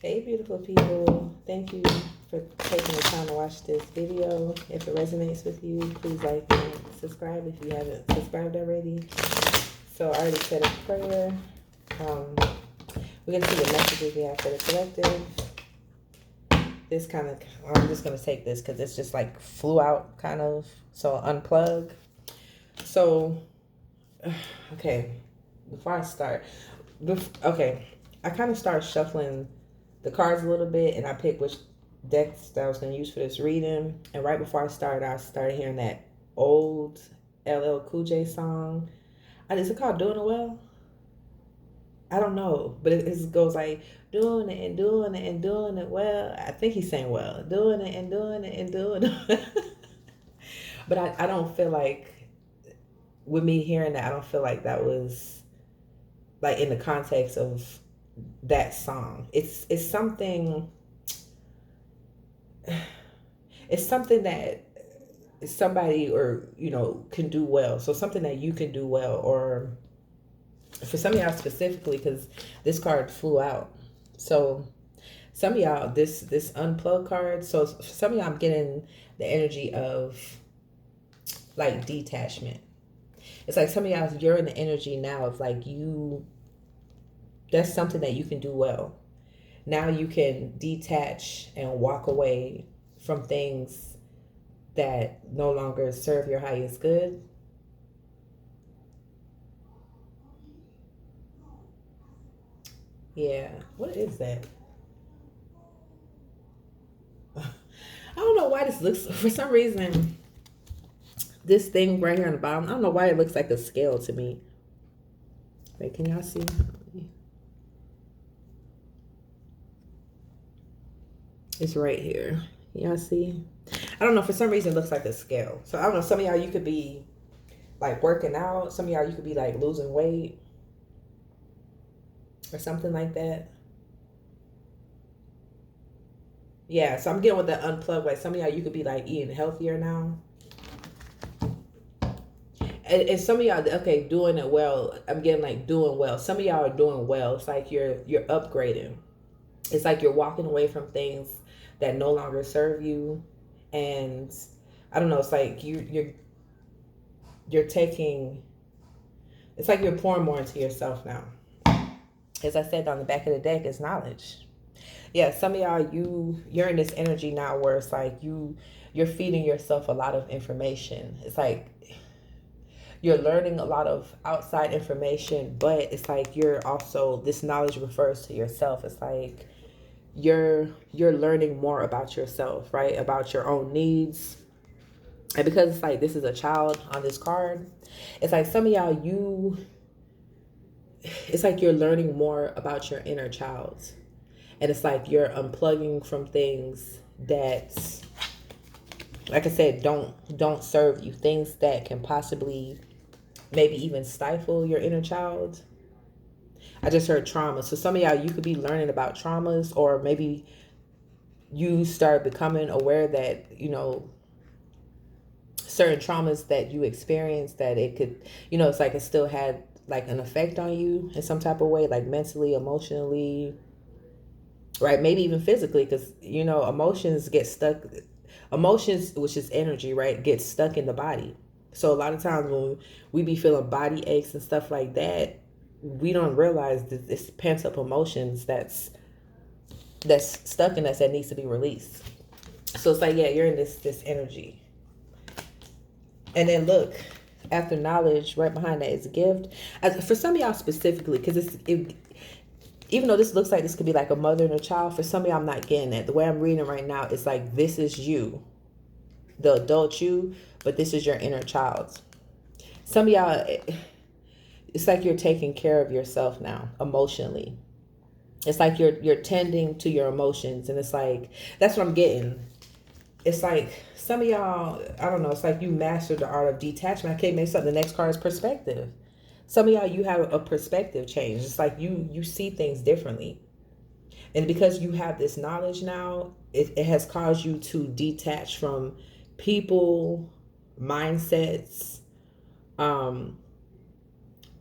Hey, beautiful people. Thank you for taking the time to watch this video. If it resonates with you, please like and subscribe if you haven't subscribed already. So I already said a prayer. Um, we're going to see what messages we have for the collective. This kind of, I'm just going to take this because it's just like flew out kind of. So unplug. So, okay, before I start, okay, I kind of start shuffling the cards a little bit, and I picked which decks that I was going to use for this reading. And right before I started hearing that old LL Cool J song. Is it called Doing It Well? I don't know, but it goes like doing it and doing it and doing it well. I think he's saying well, doing it and doing it and doing it. But I don't feel like, with me hearing that, I don't feel like that was like in the context of that song. It's something. It's something that somebody, or can do well. So something that you can do well, or for some of y'all specifically, because this card flew out. So some of y'all, this unplug card. So for some of y'all, I'm getting the energy of like detachment. It's like some of y'all, you're in the energy now of like that's something that you can do well. Now you can detach and walk away from things that no longer serve your highest good. Yeah, what is that? I don't know why this looks, for some reason, this thing right here on the bottom, I don't know why it looks like a scale to me. Wait, can y'all see? It's right here. Y'all see? I don't know, for some reason it looks like a scale. So I don't know, some of y'all, you could be like working out. Some of y'all, you could be like losing weight or something like that. Yeah, so I'm getting with the unplug. Like some of y'all, you could be like eating healthier now. And some of y'all, okay, doing it well. I'm getting like doing well. Some of y'all are doing well. It's like you're upgrading. It's like you're walking away from things that no longer serve you, and I don't know. It's like you're taking. It's like you're pouring more into yourself now. As I said on the back of the deck, is knowledge. Yeah, some of y'all, you're in this energy now where it's like you're feeding yourself a lot of information. It's like you're learning a lot of outside information, but it's like you're also, this knowledge refers to yourself. It's like you're learning more about yourself, right? About your own needs. And because it's like this is a child on this card, it's like some of y'all, it's like you're learning more about your inner child. And it's like you're unplugging from things that, like I said, don't serve you. Things that can possibly maybe even stifle your inner child. I just heard trauma. So some of y'all, you could be learning about traumas, or maybe you start becoming aware that, certain traumas that you experienced, that it could, it's like it still had like an effect on you in some type of way, like mentally, emotionally, right? Maybe even physically, because, emotions get stuck. Emotions, which is energy, right, gets stuck in the body. So a lot of times when we be feeling body aches and stuff like that, we don't realize that it's pent up emotions that's stuck in us, that needs to be released. So it's like, yeah, you're in this energy. And then look, after knowledge, right behind that is a gift. For some of y'all specifically, because even though this looks like this could be like a mother and a child, for some of y'all, I'm not getting that. The way I'm reading right now, it's like this is you, the adult you, but this is your inner child. Some of y'all, it's like you're taking care of yourself now emotionally. It's like you're tending to your emotions, and it's like that's what I'm getting. It's like some of y'all, I don't know, it's like you mastered the art of detachment. I can't make something. The next card is perspective. Some of y'all, you have a perspective change. It's like you see things differently. And because you have this knowledge now, it has caused you to detach from people, mindsets, um,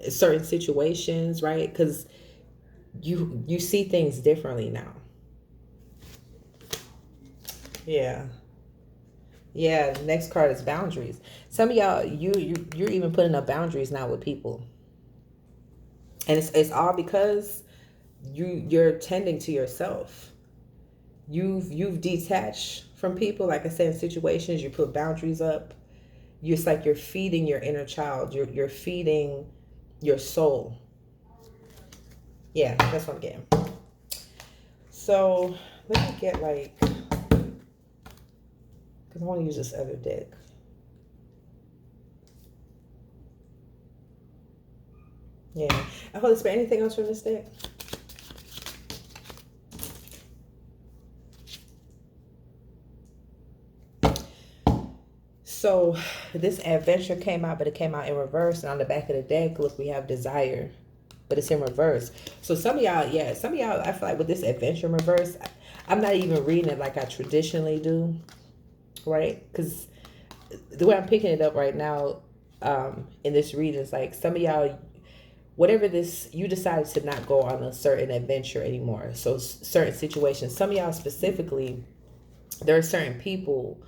certain situations, right? Because you see things differently now. Yeah. Yeah, the next card is boundaries. Some of y'all, you're even putting up boundaries now with people, and it's all because you're tending to yourself. You've detached from people. Like I said, in situations, you put boundaries up. It's like you're feeding your inner child. You're feeding your soul. Yeah, that's what I'm getting. So let me get like, because I want to use this other deck. Yeah. Holy Spirit, anything else from this deck? So this adventure came out, but it came out in reverse. And on the back of the deck, look, we have desire, but it's in reverse. So some of y'all, yeah, some of y'all, I feel like with this adventure in reverse, I'm not even reading it like I traditionally do, right? Because the way I'm picking it up right now, in this reading is like some of y'all, whatever this, you decided to not go on a certain adventure anymore. So certain situations, some of y'all specifically, there are certain people,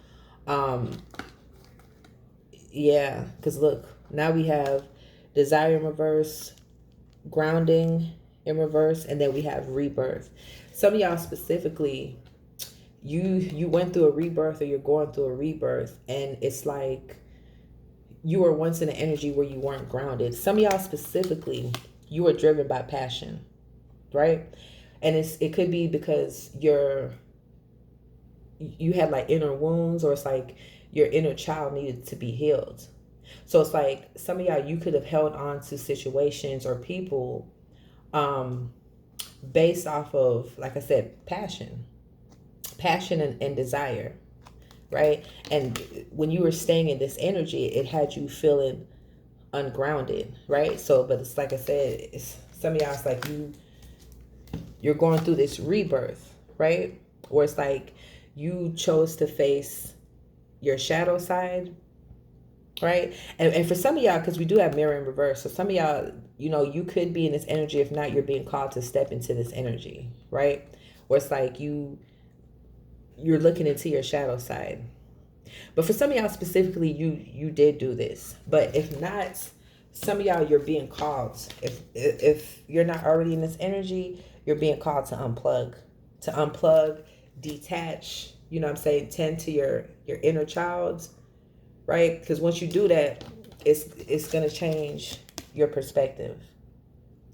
um, yeah, because look, now we have desire in reverse, grounding in reverse, and then we have rebirth. Some of y'all specifically, you went through a rebirth or you're going through a rebirth, and it's like you were once in an energy where you weren't grounded. Some of y'all specifically, you were driven by passion, right? And it could be because you had like inner wounds, or it's like your inner child needed to be healed. So it's like some of y'all, you could have held on to situations or people, um based off of, like I said, passion and desire, right? And when you were staying in this energy, it had you feeling ungrounded, right? So but it's like I said, it's some of y'all, it's like you're going through this rebirth, right? Or it's like you chose to face your shadow side, right? And for some of y'all, because we do have mirror in reverse, so some of y'all, you could be in this energy. If not, you're being called to step into this energy, right? Where it's like you're looking into your shadow side. But for some of y'all specifically, you did do this. But if not, some of y'all, you're being called. If you're not already in this energy, you're being called to unplug, detach. You know what I'm saying? Tend to your inner child, right? Because once you do that, it's gonna change your perspective.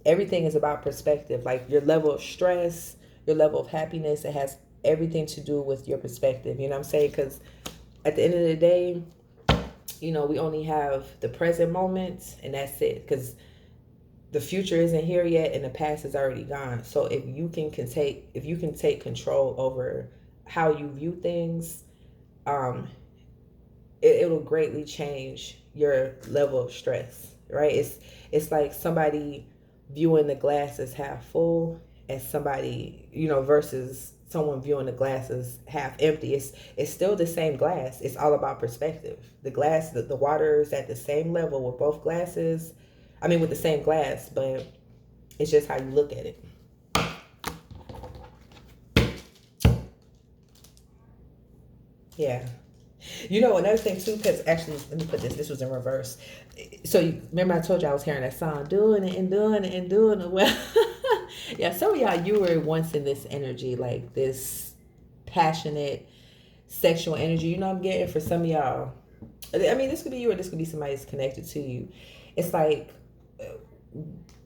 Everything is about perspective. Like your level of stress, your level of happiness, it has everything to do with your perspective. You know what I'm saying? Because at the end of the day, we only have the present moment, and that's it. Because the future isn't here yet, and the past is already gone. So if you can take control over how you view things, um, it'll greatly change your level of stress, right? It's like somebody viewing the glass as half full, and somebody, versus someone viewing the glass as half empty. It's still the same glass. It's all about perspective. The glass, the water is at the same level with both glasses. I mean, with the same glass, but it's just how you look at it. Yeah. Another thing too, because actually, let me put this. This was in reverse. So remember, I told you I was hearing that song, doing it and doing it and doing it. Well, yeah. Some of y'all, you were once in this energy, like this passionate sexual energy. I'm getting for some of y'all. I mean, this could be you, or this could be somebody that's connected to you. It's like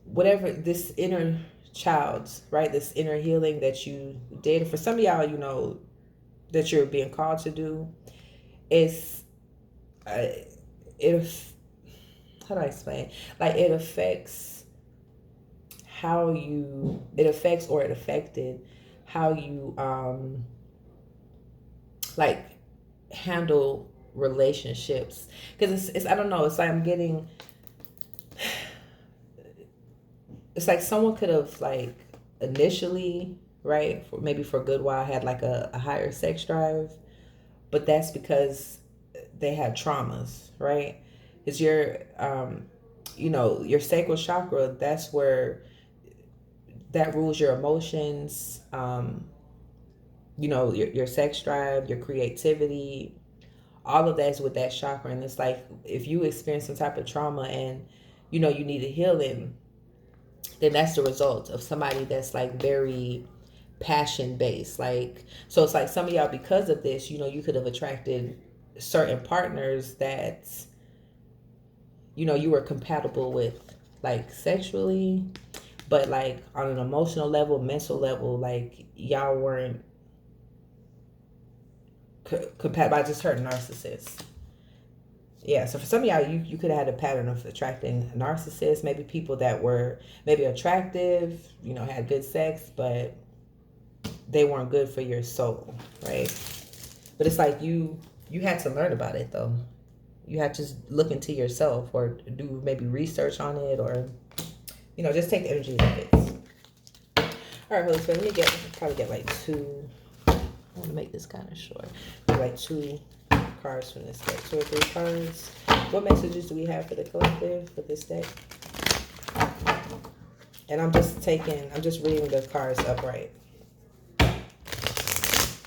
whatever this inner child's, right? This inner healing that you did. For some of y'all, that you're being called to do. It's uh, it how do I explain? Like it affects, or it affected how you like handle relationships. Because it's I don't know, it's like I'm getting, it's like someone could have like initially, right, maybe for a good while had like a higher sex drive, but that's because they had traumas, right? Because your sacral chakra, that's where that rules your emotions. you know, your sex drive, your creativity, all of that's with that chakra. And it's like if you experience some type of trauma and you know you need a healing, then that's the result of somebody that's like very passion based. Like, so it's like some of y'all, because of this, you know, you could have attracted certain partners that, you know, you were compatible with, like sexually, but like on an emotional level, mental level, like y'all weren't compatible. I just heard narcissists. Yeah, so for some of y'all, you could have had a pattern of attracting narcissists, maybe people that were maybe attractive, you know, had good sex, but they weren't good for your soul, right? But it's like you had to learn about it though. You had to look into yourself or do maybe research on it, or you know, just take the energy of it. All right, Holy Spirit, let me probably get like two. I want to make this kind of short. Like two cards from this deck, 2 or 3 cards. What messages do we have for the collective for this deck? And I'm just reading the cards upright.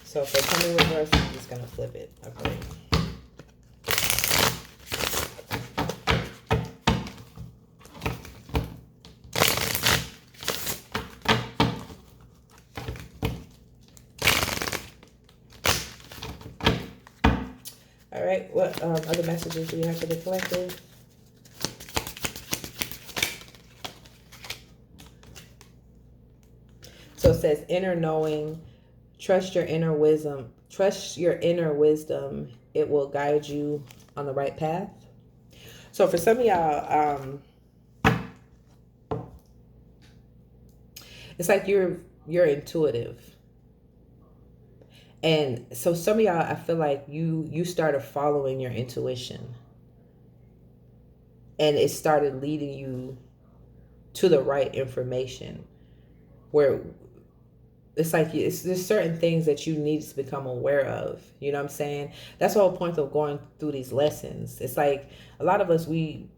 So if they come in reverse, I'm just gonna flip it upright. All right, what other messages do we have for the collective? So it says inner knowing, trust your inner wisdom. Trust your inner wisdom. It will guide you on the right path. So for some of y'all, it's like you're intuitive. And so some of y'all, I feel like you started following your intuition. And it started leading you to the right information. Where it's like there's certain things that you need to become aware of. You know what I'm saying? That's the whole point of going through these lessons. It's like a lot of us, we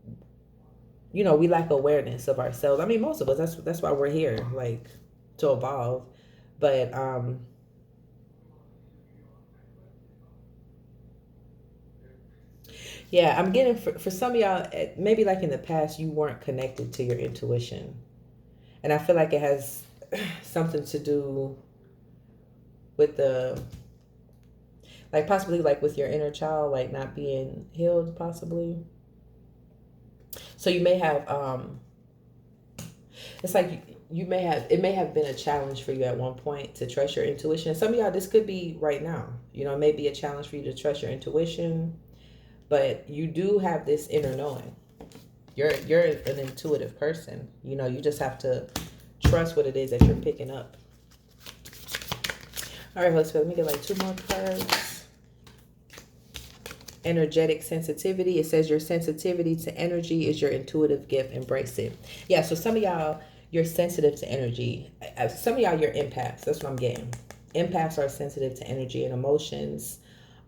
lack awareness of ourselves. I mean, most of us, that's why we're here, like to evolve. But yeah, I'm getting for some of y'all, maybe like in the past, you weren't connected to your intuition. And I feel like it has something to do with like possibly like with your inner child, like not being healed possibly. So you may have, it's like it may have been a challenge for you at one point to trust your intuition. Some of y'all, this could be right now, you know, it may be a challenge for you to trust your intuition, but you do have this inner knowing. You're an intuitive person. You know, you just have to trust what it is that you're picking up. All right, Holy Spirit, let me get like 2 more cards. Energetic sensitivity. It says your sensitivity to energy is your intuitive gift. Embrace it. Yeah, so some of y'all, you're sensitive to energy. Some of y'all, you're empaths. That's what I'm getting. Empaths are sensitive to energy and emotions.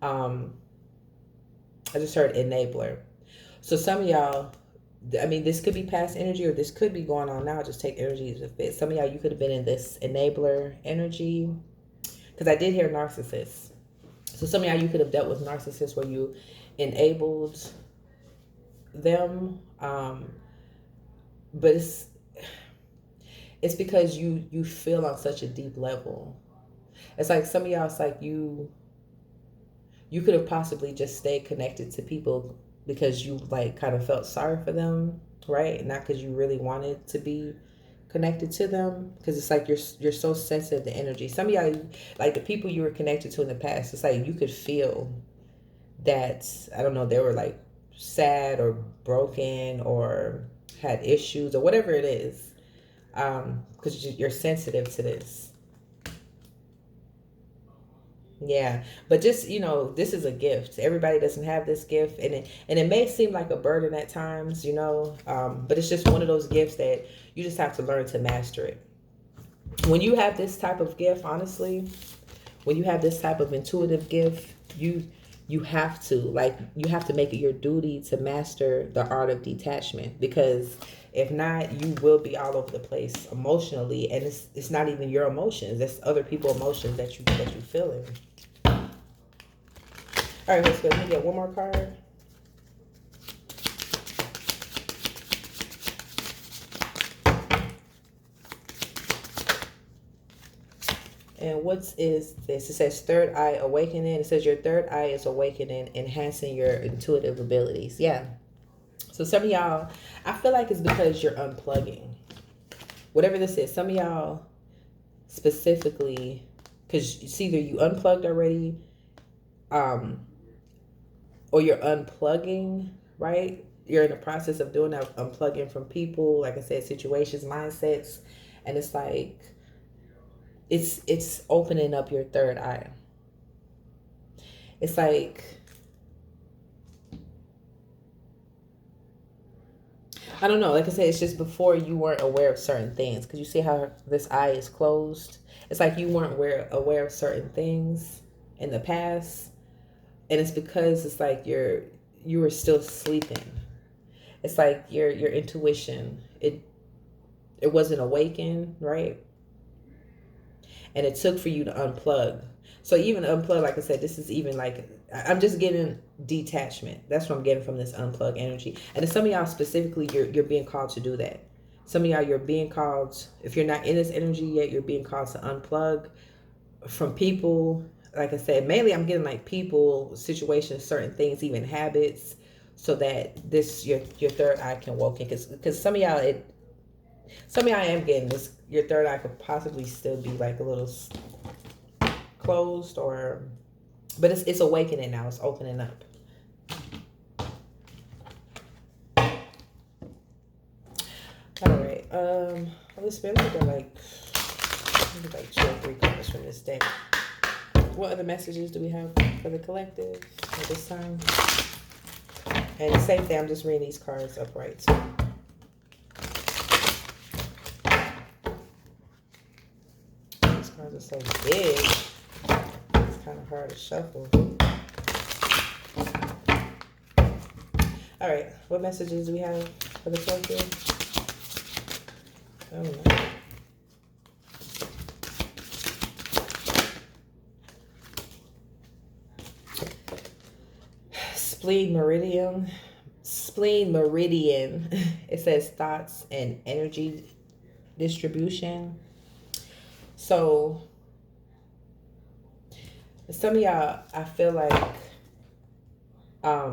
I just heard enabler. So some of y'all, I mean, this could be past energy or this could be going on now. Just take energy as a fit. Some of y'all, you could have been in this enabler energy. Because I did hear narcissists. So some of y'all, you could have dealt with narcissists where you enabled them. But it's because you feel on such a deep level. It's like some of y'all, it's like you could have possibly just stayed connected to people because you like kind of felt sorry for them, right? Not because you really wanted to be connected to them, because it's like you're so sensitive to energy. Some of y'all, like the people you were connected to in the past, it's like you could feel that, I don't know, they were like sad or broken or had issues or whatever it is, because you're sensitive to this. Yeah, but just, you know, this is a gift. Everybody doesn't have this gift, and it may seem like a burden at times, you know, but it's just one of those gifts that you just have to learn to master it. When you have this type of gift, honestly, when you have this type of intuitive gift, you have to, like, you have to make it your duty to master the art of detachment, because if not, you will be all over the place emotionally, and it's not even your emotions, it's other people's emotions that you feeling. All right, let's go. Let me get one more card. And what is this? It says third eye awakening. It says your third eye is awakening, enhancing your intuitive abilities. Yeah. So some of y'all, I feel like it's because you're unplugging. Whatever this is, some of y'all specifically, because it's either you unplugged already, or you're unplugging, right? You're in the process of doing that, unplugging from people, like I said, situations, mindsets, and it's like it's opening up your third eye. It's like, I don't know, like I said, it's just before you weren't aware of certain things, because you see how this eye is closed. It's like you weren't aware of certain things in the past, and it's because it's like you were still sleeping. It's like your intuition, it wasn't awakened, right? And it took for you to unplug. So even unplug, like I said, this is even like, I'm just getting detachment. That's what I'm getting from this unplug energy. And some of y'all specifically, you're being called to do that. Some of y'all, you're being called, if you're not in this energy yet, you're being called to unplug from people. Like I said, mainly I'm getting like people, situations, certain things, even habits, so that this your third eye can awaken. Because some of y'all, I am getting this. Your third eye could possibly still be like a little closed, but it's awakening now. It's opening up. All right. Let's spend like 2 or 3 cards from this deck. What other messages do we have for the collective at this time? And the same thing, I'm just reading these cards upright too. These cards are so big. It's kind of hard to shuffle. All right, what messages do we have for the collective? I don't know. Spleen meridian. It says thoughts and energy distribution. So some of y'all, I feel like I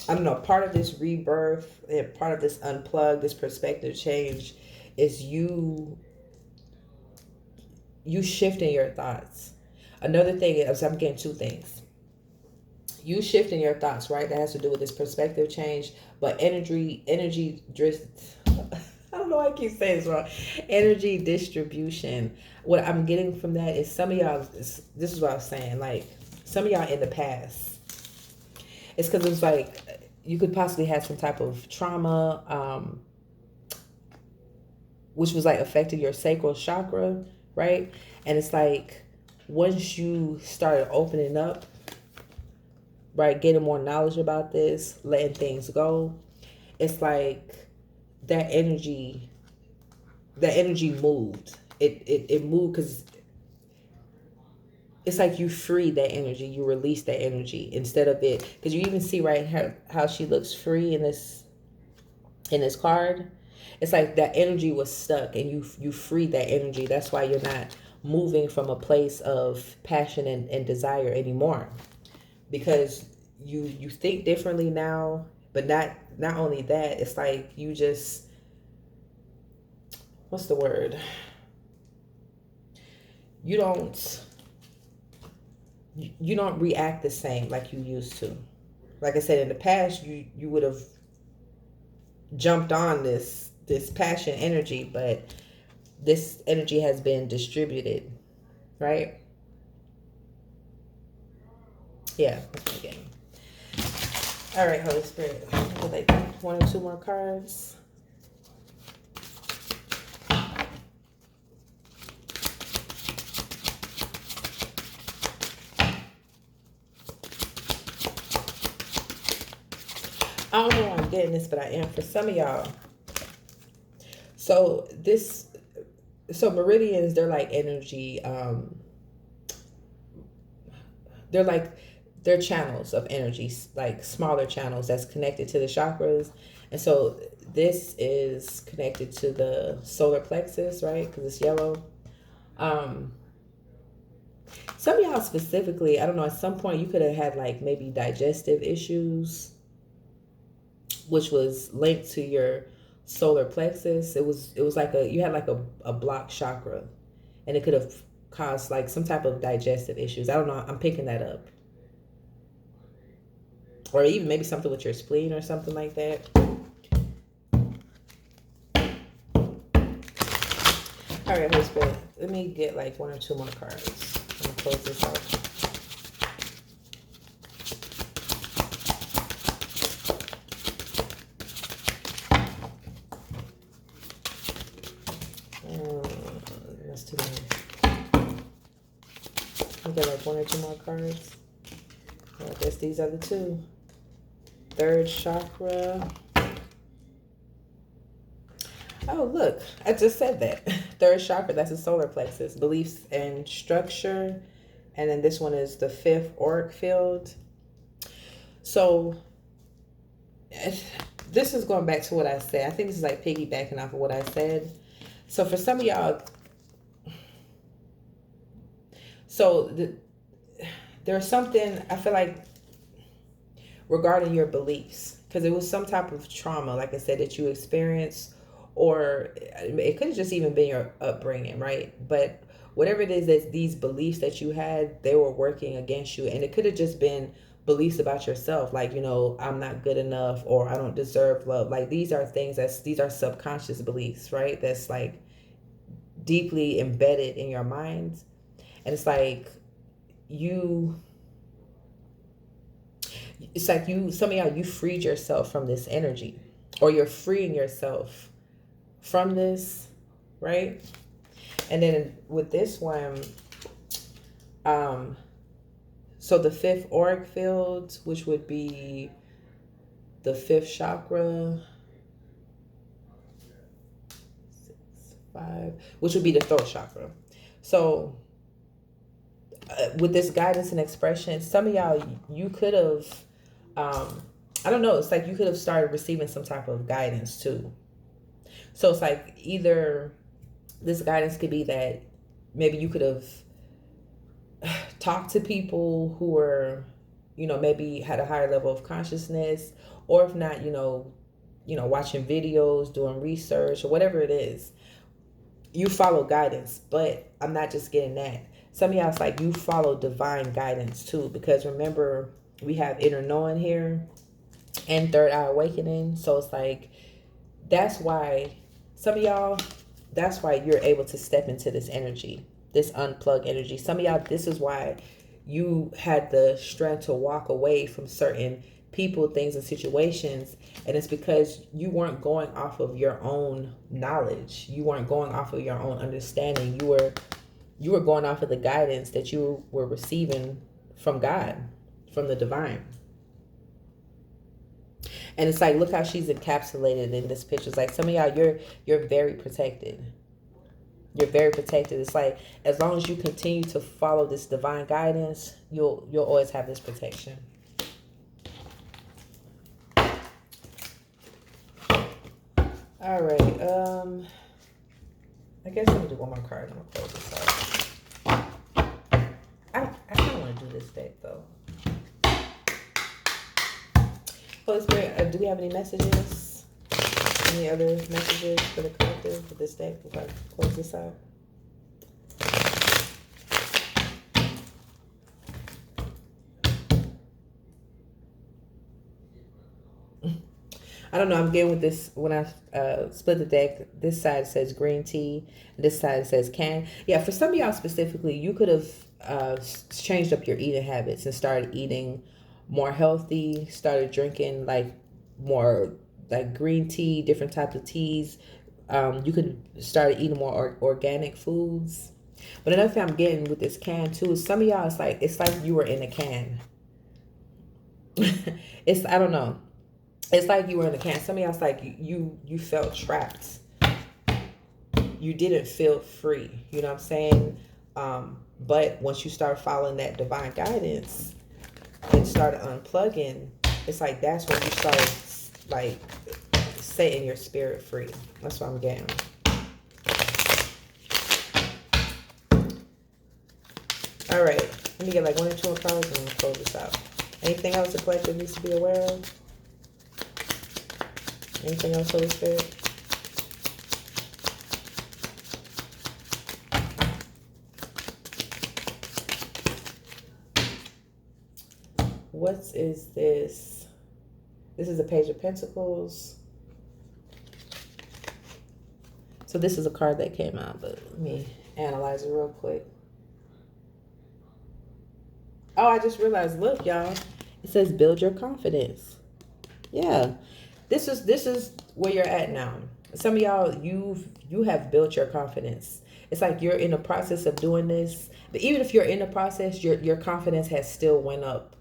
don't know, part of this rebirth and part of this unplug, this perspective change, is you shifting your thoughts. Another thing is, I'm getting 2 things. You shifting your thoughts, right? That has to do with this perspective change, but energy drift. I don't know why I keep saying this wrong. Energy distribution. What I'm getting from that is some of y'all, this is what I was saying, like some of y'all in the past, it's because it's like you could possibly have some type of trauma, which was like affecting your sacral chakra, right? And it's like once you started opening up, right, getting more knowledge about this, letting things go, it's like that energy moved. It moved because it's like you free that energy, you release that energy instead of it, because you even see right how she looks free in this card. It's like that energy was stuck and you freed that energy. That's why you're not moving from a place of passion and desire anymore, because you think differently now. But not only that, it's like you just, what's the word, you don't react the same like you used to. Like I said, in the past, you would have jumped on this passion energy, but this energy has been distributed, right? Yeah, that's my game. All right, Holy Spirit, like 1 or 2 more cards. I don't know why I'm getting this, but I am for some of y'all. So this, so meridians, they're like energy. They're like they're channels of energy, like smaller channels that's connected to the chakras. And so this is connected to the solar plexus, right? Because it's yellow. Um, some of y'all specifically, I don't know, at some point you could have had like maybe digestive issues, which was linked to your solar plexus. It was like you had like a blocked chakra, and it could have caused like some type of digestive issues. I don't know. I'm picking that up. Or even maybe something with your spleen or something like that. All right, Holy Spirit, let me get like one or two more cards. I'm gonna close this out. That's too many. I get like one or two more cards. I guess these are the two. Third chakra. Oh, look, I just said that. Third chakra, that's the solar plexus, beliefs and structure. And then this one is the fifth auric field. So this is going back to what I said. I think this is like piggybacking off of what I said. So for some of y'all, there's something I feel like regarding your beliefs, because it was some type of trauma, like I said, that you experienced, or it could have just even been your upbringing, right? But whatever it is, that these beliefs that you had, they were working against you. And it could have just been beliefs about yourself, like, you know, I'm not good enough, or I don't deserve love. Like these are things these are subconscious beliefs, right? That's like deeply embedded in your mind. And it's like some of y'all, you freed yourself from this energy, or you're freeing yourself from this, right? And then with this one, so the fifth auric field, which would be the fifth chakra, 6, 5, which would be the throat chakra. So with this guidance and expression, some of y'all, you could have, I don't know, it's like you could have started receiving some type of guidance too. So it's like either this guidance could be that maybe you could have talked to people who were, you know, maybe had a higher level of consciousness, or if not, watching videos, doing research, or whatever it is, you follow guidance. But I'm not just getting that. Some of y'all, it's like you follow divine guidance too, because remember, we have inner knowing here and third eye awakening. So it's like, that's why some of y'all, that's why you're able to step into this energy, this unplugged energy. Some of y'all, this is why you had the strength to walk away from certain people, things, and situations. And it's because you weren't going off of your own knowledge. You weren't going off of your own understanding. You were going off of the guidance that you were receiving from God, from the divine. And it's like, look how she's encapsulated in this picture. It's like some of y'all, you're very protected. You're very protected. It's like, as long as you continue to follow this divine guidance, you'll always have this protection. All right. I guess I'm gonna do one more card. I'm gonna close this out. I kind of want to do this deck though. Holy Spirit, do we have any messages? Any other messages for the collective for this deck before I close this out? I don't know. I'm getting with this when I split the deck. This side says green tea. This side says can. Yeah, for some of y'all specifically, you could have changed up your eating habits and started eating more healthy. Started drinking like more like green tea, different types of teas. You could start eating more organic foods. But another thing I'm getting with this can too is some of y'all, it's like you were in a can. I don't know. It's like you were in a can. Some of y'all's like you felt trapped. You didn't feel free. You know what I'm saying? But once you start following that divine guidance and started unplugging, it's like that's when you start like setting your spirit free. That's what I'm getting. All right, let me get like 1 or 2 more cards and I'm gonna close this out. Anything else the collective needs to be aware of? Anything else, Holy Spirit? What is this? This is a Page of Pentacles. So this is a card that came out, but let me analyze it real quick. Oh, I just realized, look, y'all. It says build your confidence. Yeah. This is where you're at now. Some of y'all, you have built your confidence. It's like you're in the process of doing this. But even if you're in the process, your confidence has still went up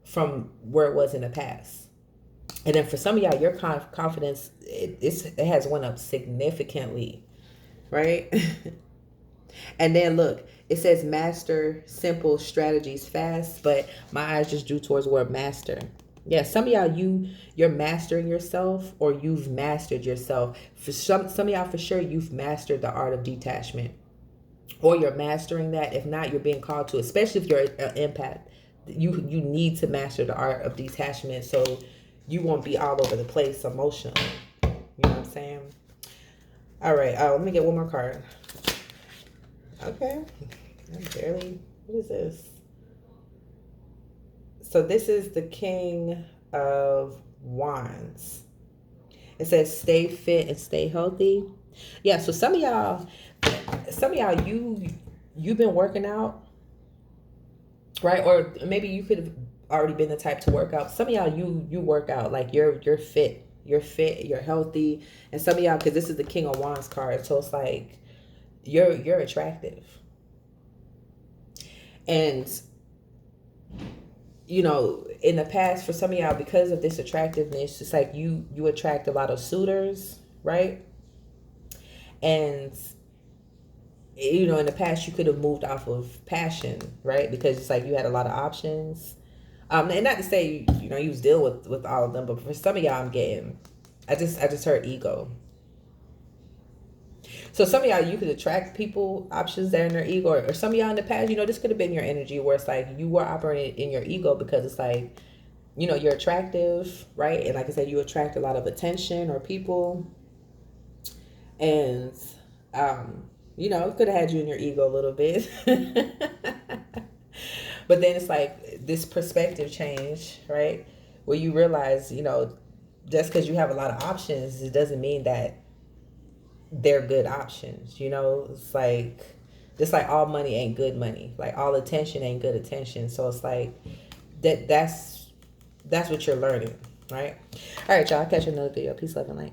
from where it was in the past. And then for some of y'all, your confidence, it has went up significantly, right? And then look, it says master simple strategies fast, but my eyes just drew towards the word master. Yeah, some of y'all, you're mastering yourself, or you've mastered yourself. For some of y'all, for sure, you've mastered the art of detachment, or you're mastering that. If not, you're being called to, especially if you're an empath. You need to master the art of detachment so you won't be all over the place emotionally. You know what I'm saying? All right, let me get one more card. Okay, I'm barely. What is this? So this is the King of Wands. It says stay fit and stay healthy. Yeah, so some of y'all, you've been working out, right? Or maybe you could have already been the type to work out. Some of y'all, you work out, like you're fit. You're fit, you're healthy. And some of y'all, because this is the King of Wands card, so it's like you're attractive. And you know, in the past, for some of y'all, because of this attractiveness, it's like you attract a lot of suitors, right? And you know, in the past, you could have moved off of passion, right? Because it's like you had a lot of options. And not to say you know you was dealing with all of them, but for some of y'all, I'm getting, I just heard ego. So some of y'all, you could attract people, options that are in their ego, or some of y'all in the past, you know, this could have been your energy where it's like you were operating in your ego because it's like, you know, you're attractive, right? And like I said, you attract a lot of attention or people. And, you know, it could have had you in your ego a little bit. But then it's like this perspective change, right? Where you realize, you know, just because you have a lot of options, it doesn't mean that they're good options. You know, it's like just like all money ain't good money, like all attention ain't good attention. So it's like that's what you're learning, right? All right, y'all, catch you in another video. Peace, love, and light.